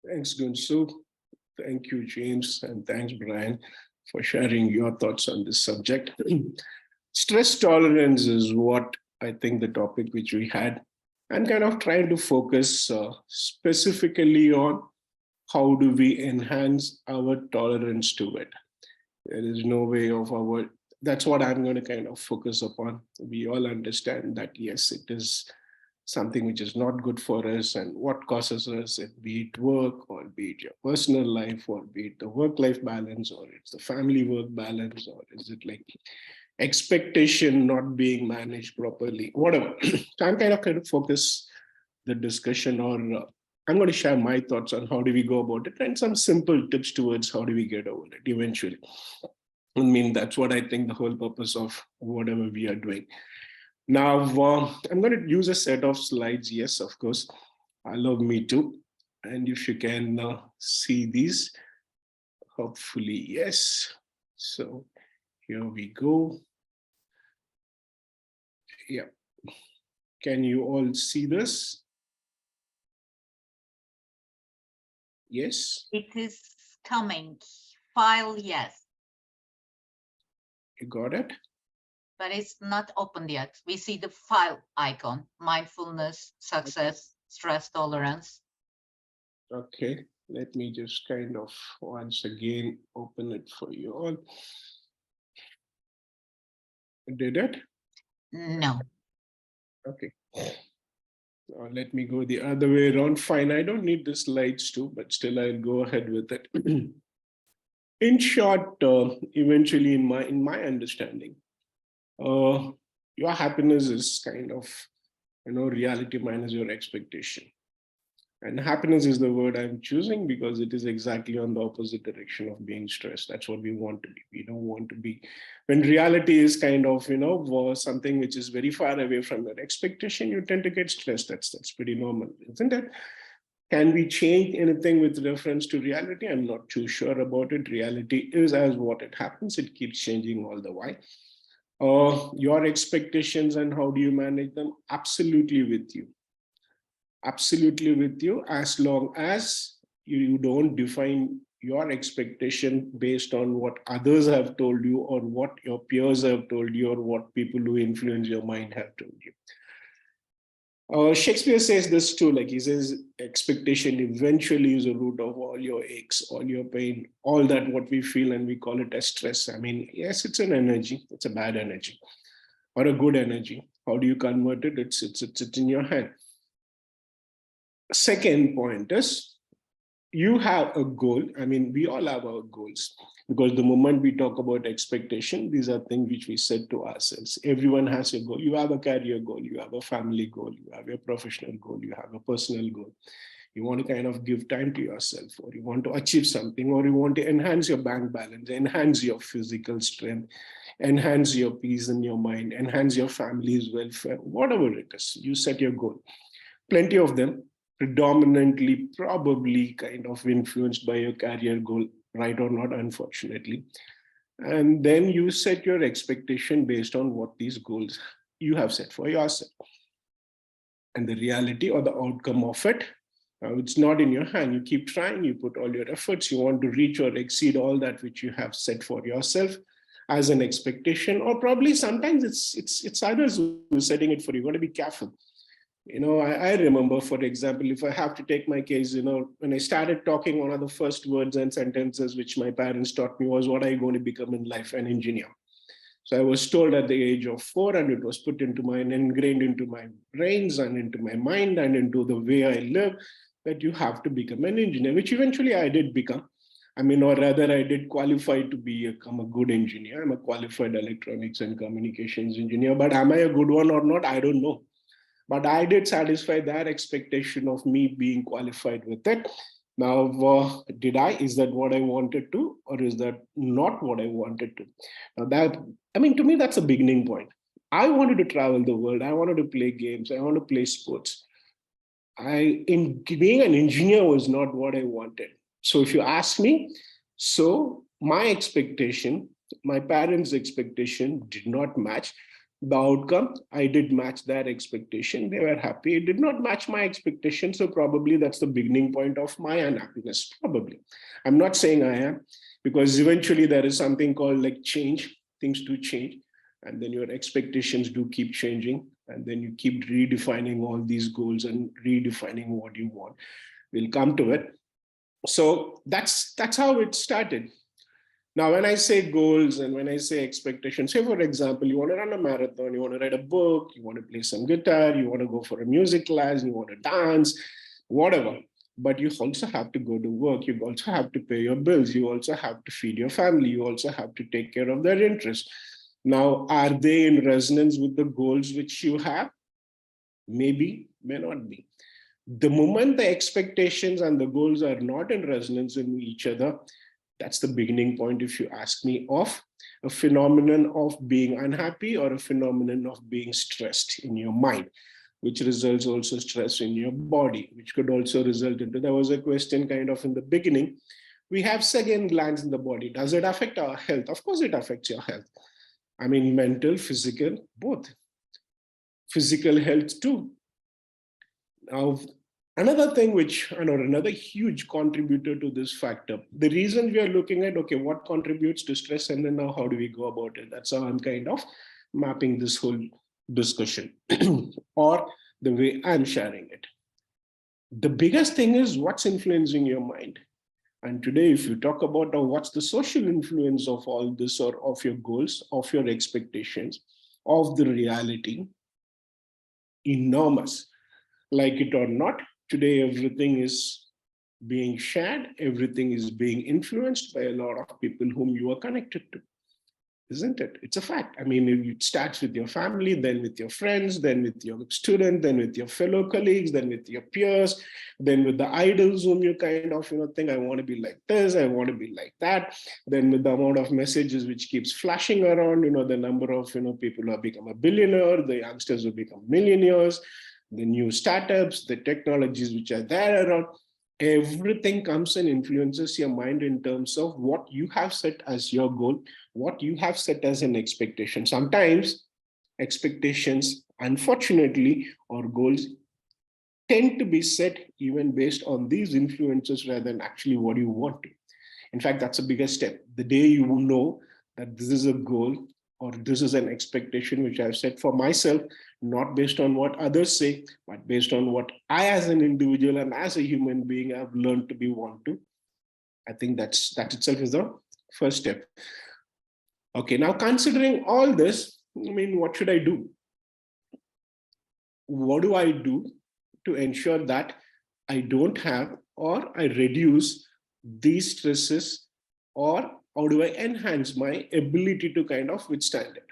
Thanks, Gunsu. Thank you, James, and thanks, Brian, for sharing your thoughts on this subject. Stress tolerance is what I think the topic which we had, and kind of trying to focus specifically on how do we enhance our tolerance to it. There is no way of our, that's what I'm going to kind of focus upon. We all understand that, yes, it is something which is not good for us and what causes us, be it work or be it your personal life or be it the work-life balance or it's the family-work balance or is it like expectation not being managed properly, whatever. So I'm kind of focus the discussion on, I'm going to share my thoughts on how do we go about it and some simple tips towards how do we get over it eventually. I mean, that's what I think the whole purpose of whatever we are doing. Now, I'm going to use a set of slides. Yes, of course, allow me to. And if you can see these, hopefully, yes. So here we go. Yeah. Can you all see this? Yes. It is coming. File, yes. You got it? But it's not opened yet. We see the file icon, mindfulness, success, stress tolerance. Okay, let me just kind of once again open it for you all. Did it? No. Okay. Let me go the other way around. Fine, I don't need the slides too, but still I'll go ahead with it. In short, eventually in my understanding, your happiness is kind of, reality minus your expectation. And happiness is the word I'm choosing because it is exactly on the opposite direction of being stressed. That's what we want to be. We don't want to be, when reality is kind of, something which is very far away from your expectation, you tend to get stressed. That's pretty normal, isn't it? Can we change anything with reference to reality? I'm not too sure about it. Reality is as what it happens. It keeps changing all the while. Your expectations and how do you manage them? Absolutely with you. Absolutely with you, as long as you don't define your expectation based on what others have told you or what your peers have told you or what people who influence your mind have told you. Shakespeare says this too, like he says, expectation eventually is the root of all your aches, all your pain, all that what we feel, and we call it as stress. I mean, yes, it's an energy, it's a bad energy or a good energy. How do you convert it? It's in your hand. Second point is you have a goal. I mean, we all have our goals because the moment we talk about expectation, these are things which we set to ourselves. Everyone has a goal. You have a career goal, you have a family goal, you have a professional goal, you have a personal goal. You want to kind of give time to yourself, or you want to achieve something, or you want to enhance your bank balance, enhance your physical strength, enhance your peace in your mind, enhance your family's welfare, whatever it is. You set your goal. Plenty of them, predominantly probably kind of influenced by your career goal, right or not, unfortunately. And then you set your expectation based on what these goals you have set for yourself. And the reality or the outcome of it, it's not in your hand. You keep trying, you put all your efforts, you want to reach or exceed all that which you have set for yourself as an expectation, or probably sometimes it's others who are setting it for you. You got to be careful. I remember, for example, if I have to take my case, when I started talking, one of the first words and sentences which my parents taught me was, what are you going to become in life? An engineer. So I was told at the age of 4, and it was put into my, ingrained into my brains and into my mind and into the way I live, that you have to become an engineer, which eventually I did become. I mean, or rather, I did qualify to become a good engineer. I'm a qualified electronics and communications engineer, but am I a good one or not? I don't know. But I did satisfy that expectation of me being qualified with it. Now, did I? Is that what I wanted to, or is that not what I wanted to? Now that, I mean, to me, that's a beginning point. I wanted to travel the world. I wanted to play games. I want to play sports. In being an engineer was not what I wanted. So if you ask me, so my expectation, my parents' expectation did not match. The outcome, I did match their expectation. They were happy. It did not match my expectation. So probably that's the beginning point of my unhappiness. Probably. I'm not saying I am, because eventually there is something called like change. Things do change. And then your expectations do keep changing. And then you keep redefining all these goals and redefining what you want. We'll come to it. So that's how it started. Now, when I say goals and when I say expectations, say, for example, you want to run a marathon, you want to write a book, you want to play some guitar, you want to go for a music class, you want to dance, whatever. But you also have to go to work. You also have to pay your bills. You also have to feed your family. You also have to take care of their interests. Now, are they in resonance with the goals which you have? Maybe, may not be. The moment the expectations and the goals are not in resonance with each other, that's the beginning point, if you ask me, of a phenomenon of being unhappy or a phenomenon of being stressed in your mind, which results also stress in your body, which could also result into, there was a question kind of in the beginning, we have second glands in the body. Does it affect our health? Of course it affects your health. I mean, mental, physical, both. Physical health too. Now, another thing which, or another huge contributor to this factor, the reason we are looking at, okay, what contributes to stress and then now how do we go about it? That's how I'm kind of mapping this whole discussion or the way I'm sharing it. The biggest thing is what's influencing your mind. And today, if you talk about what's the social influence of all this or of your goals, of your expectations, of the reality, enormous. Like it or not, today everything is being shared, everything is being influenced by a lot of people whom you are connected to, isn't it? It's a fact. I mean, it starts with your family, then with your friends, then with your student, then with your fellow colleagues, then with your peers, then with the idols whom you kind of, think, I want to be like this, I want to be like that. Then with the amount of messages which keeps flashing around, the number of, people who have become a billionaire, the youngsters who become millionaires, the new startups, the technologies which are there around, everything comes and influences your mind in terms of what you have set as your goal, what you have set as an expectation. Sometimes expectations, unfortunately, or goals tend to be set even based on these influences rather than actually what you want to. In fact, that's a bigger step. The day you know that this is a goal or this is an expectation which I've set for myself, not based on what others say, but based on what I as an individual and as a human being have learned to be want to. I think that itself is the first step. Okay, now considering all this, I mean, what should I do? What do I do to ensure that I don't have or I reduce these stresses, or how do I enhance my ability to kind of withstand it?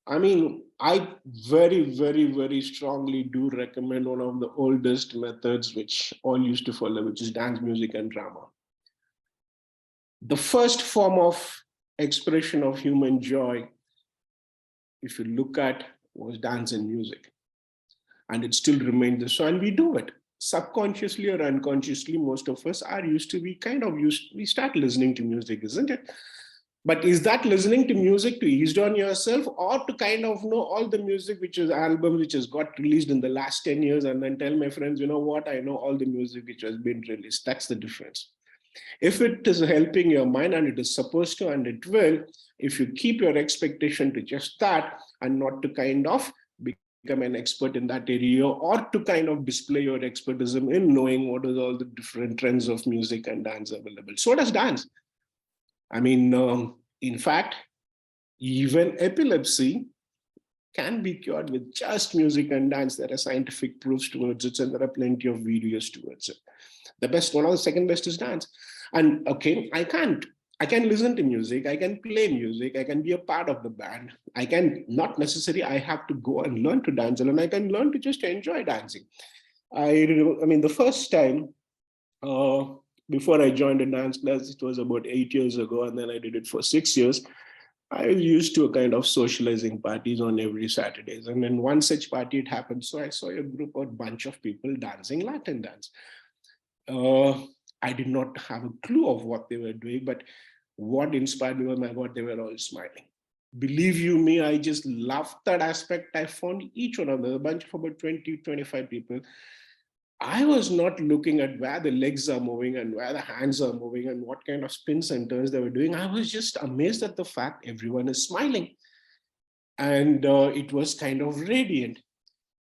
I mean, I very, very, very strongly do recommend one of the oldest methods which all used to follow, which is dance, music, and drama. The first form of expression of human joy, if you look at, was dance and music. And it still remains so, and we do it subconsciously or unconsciously. Most of us are used to, we start listening to music, isn't it? But is that listening to music to ease on yourself, or to kind of know all the music which is album which has got released in the last 10 years and then tell my friends, you know what, I know all the music which has been released? That's the difference. If it is helping your mind, and it is supposed to, and it will, if you keep your expectation to just that and not to kind of become an expert in that area, or to kind of display your expertism in knowing what is all the different trends of music and dance available. So does dance. I mean, in fact, even epilepsy can be cured with just music and dance. There are scientific proofs towards it, and there are plenty of videos towards it. The best one, or the second best, is dance. And okay, I can listen to music, I can play music, I can be a part of the band. I can not necessarily, I have to go and learn to dance, and I can learn to just enjoy dancing. I mean, the first time, before I joined a dance class, it was about 8 years ago, and then I did it for 6 years. I was used to a kind of socializing parties on every Saturdays. And in one such party, it happened. So I saw a group or bunch of people dancing Latin dance. I did not have a clue of what they were doing, but what inspired me was, my God, they were all smiling. Believe you me, I just loved that aspect. I found each one of them, a bunch of about 20, 25 people. I was not looking at where the legs are moving and where the hands are moving and what kind of spins and turns they were doing. I was just amazed at the fact everyone is smiling. And it was kind of radiant.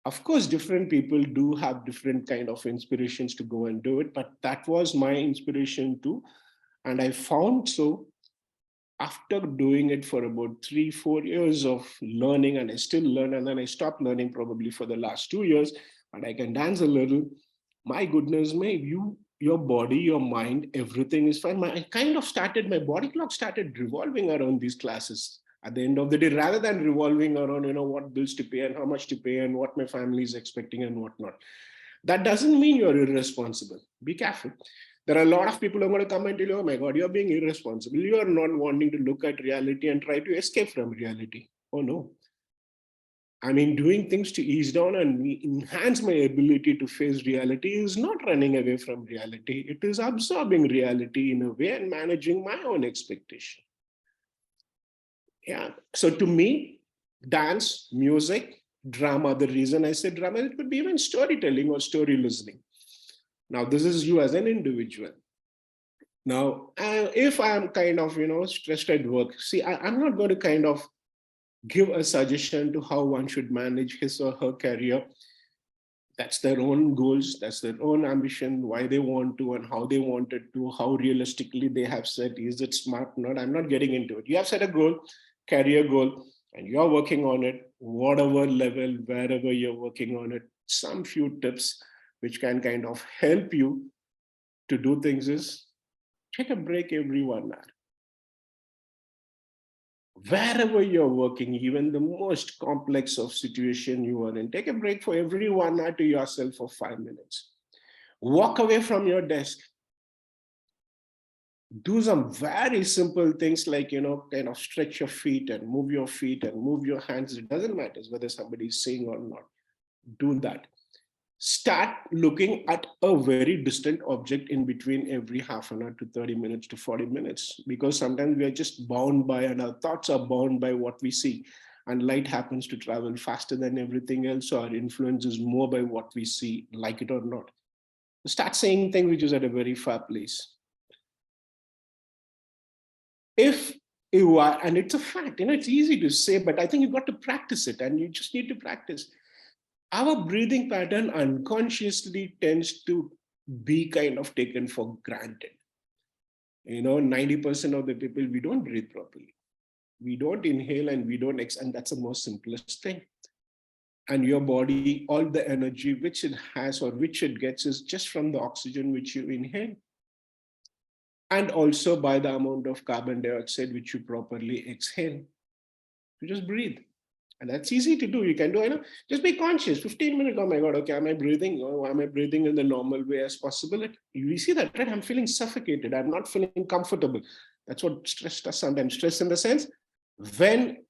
Of course, different people do have different kind of inspirations to go and do it, but that was my inspiration too. And I found so after doing it for about 3, 4 years of learning, and I still learn, and then I stopped learning probably for the last 2 years, but I can dance a little. My goodness me, your body, your mind, everything is fine. My body clock started revolving around these classes at the end of the day, rather than revolving around, what bills to pay and how much to pay and what my family is expecting and whatnot. That doesn't mean you're irresponsible. Be careful. There are a lot of people who are going to come and tell you, oh my God, you're being irresponsible. You are not wanting to look at reality and try to escape from reality. Oh no. I mean, doing things to ease down and enhance my ability to face reality is not running away from reality. It is absorbing reality in a way and managing my own expectation. Yeah. So to me, dance, music, drama, the reason I said drama, it could be even storytelling or story listening. Now, this is you as an individual. Now, if I'm kind of, stressed at work, see, I'm not going to kind of give a suggestion to how one should manage his or her career. That's their own goals, that's their own ambition, why they want to and how they want it to, how realistically they have set, is it smart or not? I'm not getting into it. You have set a goal, career goal, and you're working on it, whatever level, wherever you're working on it. Some few tips which can kind of help you to do things is take a break every 1 hour. Wherever you're working, even the most complex of situation you are in, take a break for every 1 hour to yourself for 5 minutes. Walk away from your desk. Do some very simple things like, kind of stretch your feet and move your feet and move your hands. It doesn't matter whether somebody is saying or not. Do that. Start looking at a very distant object in between every half an hour to 30 minutes to 40 minutes, because sometimes we are just bound by, and our thoughts are bound by what we see. And light happens to travel faster than everything else. So our influence is more by what we see, like it or not. Start saying things which is at a very far place. If you are, and it's a fact, it's easy to say, but I think you've got to practice it, and you just need to practice. Our breathing pattern unconsciously tends to be kind of taken for granted. 90% of the people, we don't breathe properly. We don't inhale and we don't exhale, and that's the most simplest thing. And your body, all the energy which it has or which it gets is just from the oxygen which you inhale. And also by the amount of carbon dioxide which you properly exhale. You just breathe. And that's easy to do. You can do, just be conscious. 15 minutes, oh my God, okay, am I breathing? Oh, am I breathing in the normal way as possible? You see that, right? I'm feeling suffocated. I'm not feeling comfortable. That's what stress does sometimes. Stress in the sense, when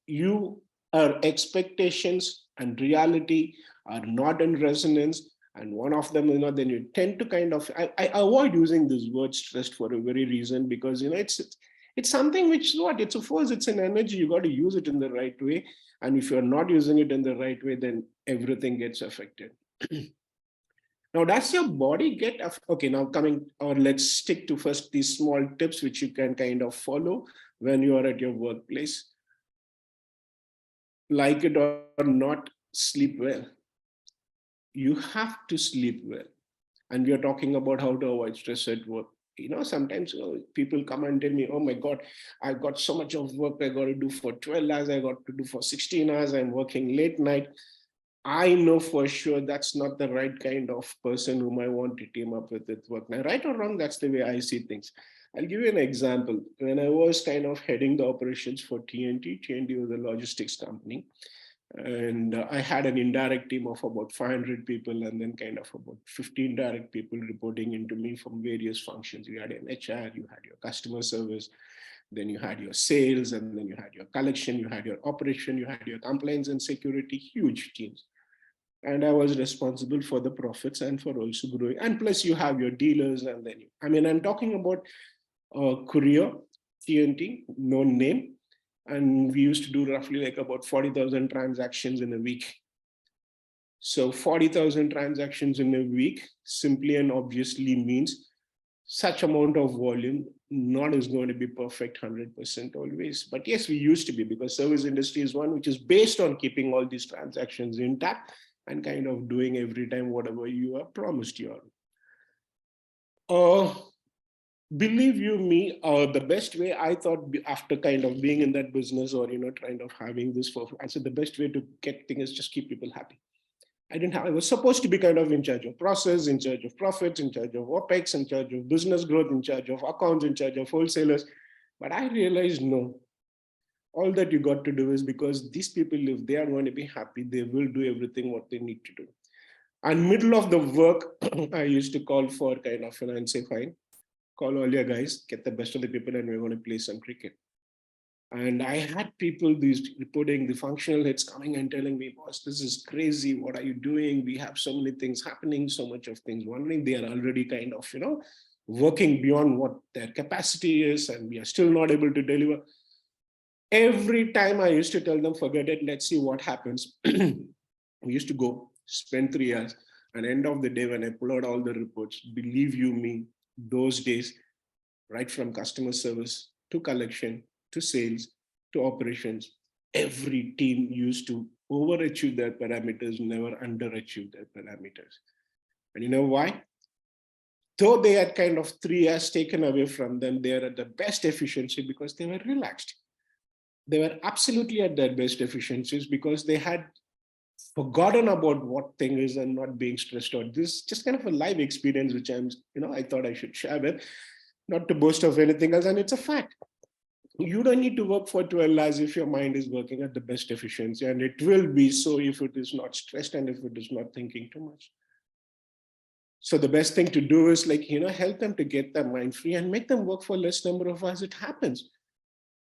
our expectations and reality are not in resonance, and one of them, then you tend to kind of, I avoid using this word stressed for a very reason, because, it's something which is what? It's a force, it's an energy. You got to use it in the right way. And if you're not using it in the right way, then everything gets affected. Now, does your body get, okay, now coming, or let's stick to first these small tips which you can kind of follow when you are at your workplace. Like it or not, sleep well. You have to sleep well. And we are talking about how to avoid stress at work. Sometimes people come and tell me, oh my God, I've got so much of work I got to do for 12 hours, I got to do for 16 hours, I'm working late night. I know for sure that's not the right kind of person whom I want to team up with at work. Now, right or wrong, that's the way I see things. I'll give you an example. When I was kind of heading the operations for TNT was a logistics company. And I had an indirect team of about 500 people, and then kind of about 15 direct people reporting into me from various functions. You had an HR, you had your customer service, then you had your sales, and then you had your collection, you had your operation, you had your compliance and security, huge teams. And I was responsible for the profits and for also growing. And plus you have your dealers, and then I'm talking about Korea, TNT, no name. And we used to do roughly like about 40,000 transactions in a week. So 40,000 transactions in a week simply and obviously means such amount of volume not is going to be perfect 100% always. But yes, we used to be, because service industry is one which is based on keeping all these transactions intact and kind of doing every time whatever you are promised you are. Believe you me, the best way I thought after kind of being in that business, or kind of having this for, I said the best way to get things is just keep people happy. I was supposed to be kind of in charge of process, in charge of profits, in charge of OPEX, in charge of business growth, in charge of accounts, in charge of wholesalers. But I realized no, all that you got to do is, because these people, if they are going to be happy, they will do everything what they need to do. And middle of the work, I used to call for kind of, and say, fine, call all your guys, get the best of the people, and we're going to play some cricket. And I had people, these reporting, the functional heads coming and telling me, boss, this is crazy. What are you doing? We have so many things happening, so much of things wondering. They are already kind of, working beyond what their capacity is, and we are still not able to deliver. Every time I used to tell them, forget it, let's see what happens. We used to go, spend 3 hours, and end of the day, when I pull out all the reports, believe you me, those days, right from customer service to collection to sales to operations, every team used to overachieve their parameters, never underachieve their parameters. And you know why? Though they had kind of 3 years taken away from them, they are at the best efficiency because they were relaxed. They were absolutely at their best efficiencies because they had forgotten about what thing is and not being stressed out. This is just kind of a live experience, which I thought I should share with, not to boast of anything else. And it's a fact. You don't need to work for 12 hours if your mind is working at the best efficiency. And it will be so if it is not stressed and if it is not thinking too much. So the best thing to do is help them to get their mind free and make them work for less number of hours. It happens.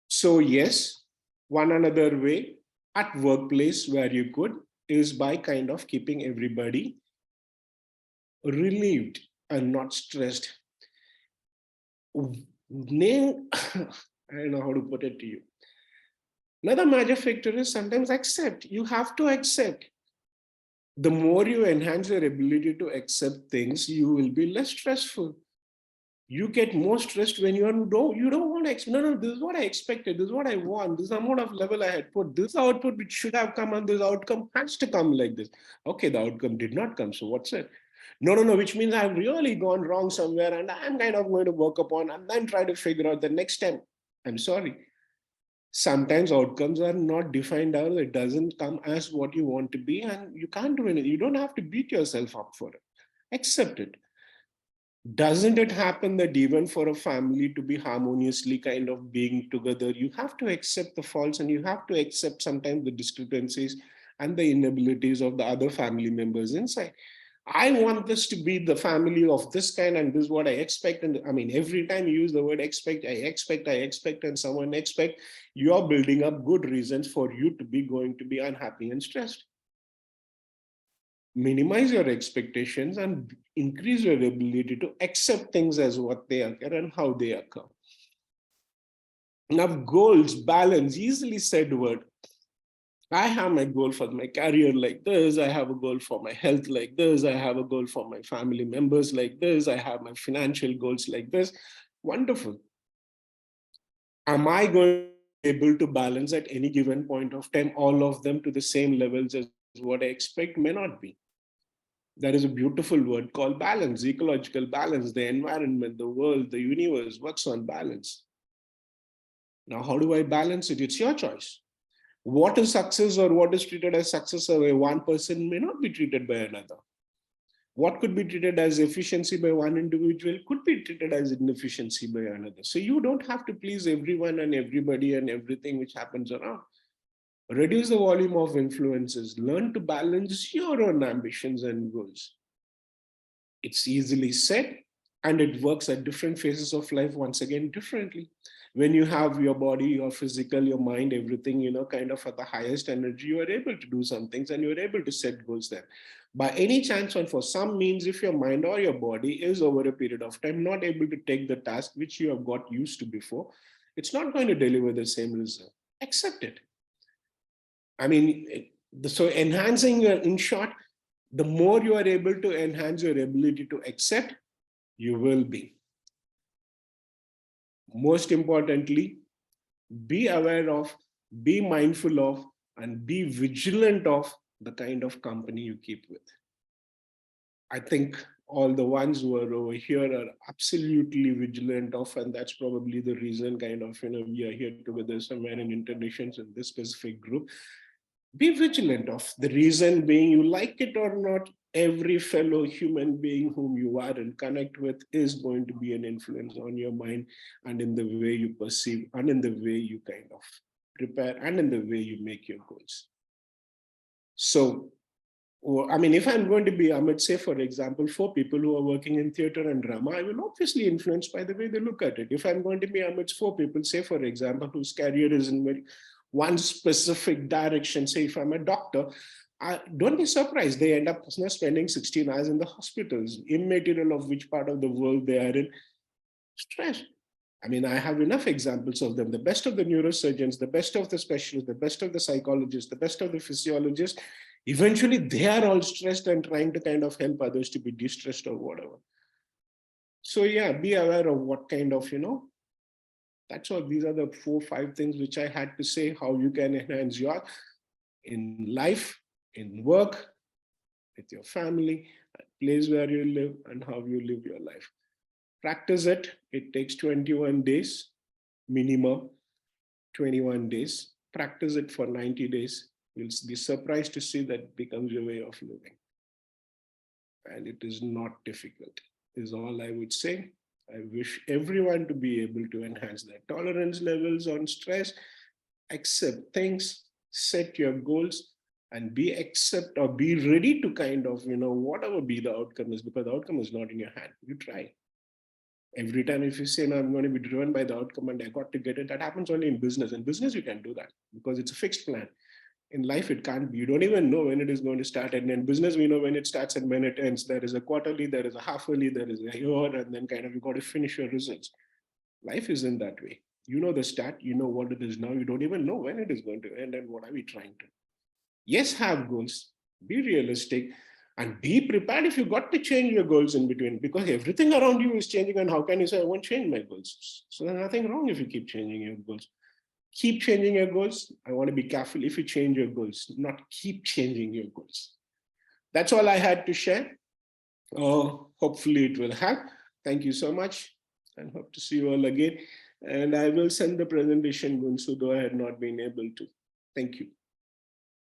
So yes, one another way at workplace where you could is by kind of keeping everybody relieved and not stressed. Name, I don't know how to put it to you. Another major factor is sometimes accept. You have to accept. The more you enhance your ability to accept things, you will be less stressful. You get more stressed when you don't want to accept. No, this is what I expected. This is what I want. This is the amount of level I had put. This output which should have come, and this outcome has to come like this. Okay, the outcome did not come. So what's it? No, which means I've really gone wrong somewhere, and I'm kind of going to work upon and then try to figure out the next time. I'm sorry. Sometimes outcomes are not defined out. It doesn't come as what you want to be, and you can't do anything. You don't have to beat yourself up for it. Accept it. Doesn't it happen that even for a family to be harmoniously kind of being together, you have to accept the faults and you have to accept sometimes the discrepancies and the inabilities of the other family members inside. I want this to be the family of this kind, and this is what I expect. And I mean, every time you use the word expect, and someone expect, you're building up good reasons for you to be going to be unhappy and stressed. Minimize your expectations and increase your ability to accept things as what they occur and how they occur. Now, goals, balance, easily said word. I have my goal for my career like this. I have a goal for my health like this. I have a goal for my family members like this. I have my financial goals like this. Wonderful. Am I going to be able to balance at any given point of time all of them to the same levels as what I expect? May not be. There is a beautiful word called balance, ecological balance. The environment, the world, the universe works on balance. Now, how do I balance it? It's your choice. What is success or what is treated as success by one person may not be treated by another. What could be treated as efficiency by one individual could be treated as inefficiency by another. So you don't have to please everyone and everybody and everything which happens around. Reduce the volume of influences. Learn to balance your own ambitions and goals. It's easily said, and it works at different phases of life once again differently. When you have your body, your physical, your mind, everything, kind of at the highest energy, you are able to do some things and you're able to set goals there. By any chance, and for some means, if your mind or your body is over a period of time not able to take the task which you have got used to before, it's not going to deliver the same result. accept it. I mean, so enhancing your, in short, the more you are able to enhance your ability to accept, you will be. Most importantly, be aware of, be mindful of, and be vigilant of the kind of company you keep with. I think all the ones who are over here are absolutely vigilant of, and that's probably the reason kind of, we are here together somewhere in internations in this specific group. Be vigilant of. The reason being, you like it or not, every fellow human being whom you are and connect with is going to be an influence on your mind and in the way you perceive and in the way you kind of prepare and in the way you make your goals. So, I mean, if I'm going to be, I would say, for example, for people who are working in theater and drama, I will obviously influence by the way they look at it. If I'm going to be amidst for people, say, for example, whose career is in very one specific direction, say if I'm a doctor, don't be surprised they end up spending 16 hours in the hospitals, immaterial of which part of the world they are in. Stress. I mean, I have enough examples of them. The best of the neurosurgeons, the best of the specialists, the best of the psychologists, the best of the physiologists, eventually they are all stressed and trying to kind of help others to be de-stressed or whatever. So yeah, be aware of what kind of, that's all. These are the 4-5 things which I had to say, how you can enhance your in life, in work, with your family, place where you live, and how you live your life. Practice it. It takes 21 days, minimum 21 days. Practice it for 90 days. You'll be surprised to see that becomes your way of living. And it is not difficult, is all I would say. I wish everyone to be able to enhance their tolerance levels on stress, accept things, set your goals, and be accept or be ready to kind of, whatever be the outcome is, because the outcome is not in your hand. You try. Every time if you say, no, I'm going to be driven by the outcome and I got to get it, that happens only in business. In business, you can do that because it's a fixed plan. In life, it can't be. You don't even know when it is going to start. And in business, we know when it starts and when it ends. There is a quarterly, there is a half-yearly, there is a year, and then kind of you got to finish your results. Life isn't that way. You know the start, you know what it is now. You don't even know when it is going to end and what are we trying to. Yes, have goals. Be realistic and be prepared if you got to change your goals in between, because everything around you is changing. And how can you say, I won't change my goals? So there's nothing wrong if you keep changing your goals. Keep changing your goals. I want to be careful if you change your goals, not keep changing your goals. That's all I had to share. Hopefully it will help. Thank you so much and hope to see you all again. And I will send the presentation, Gunsu, though I had not been able to. Thank you.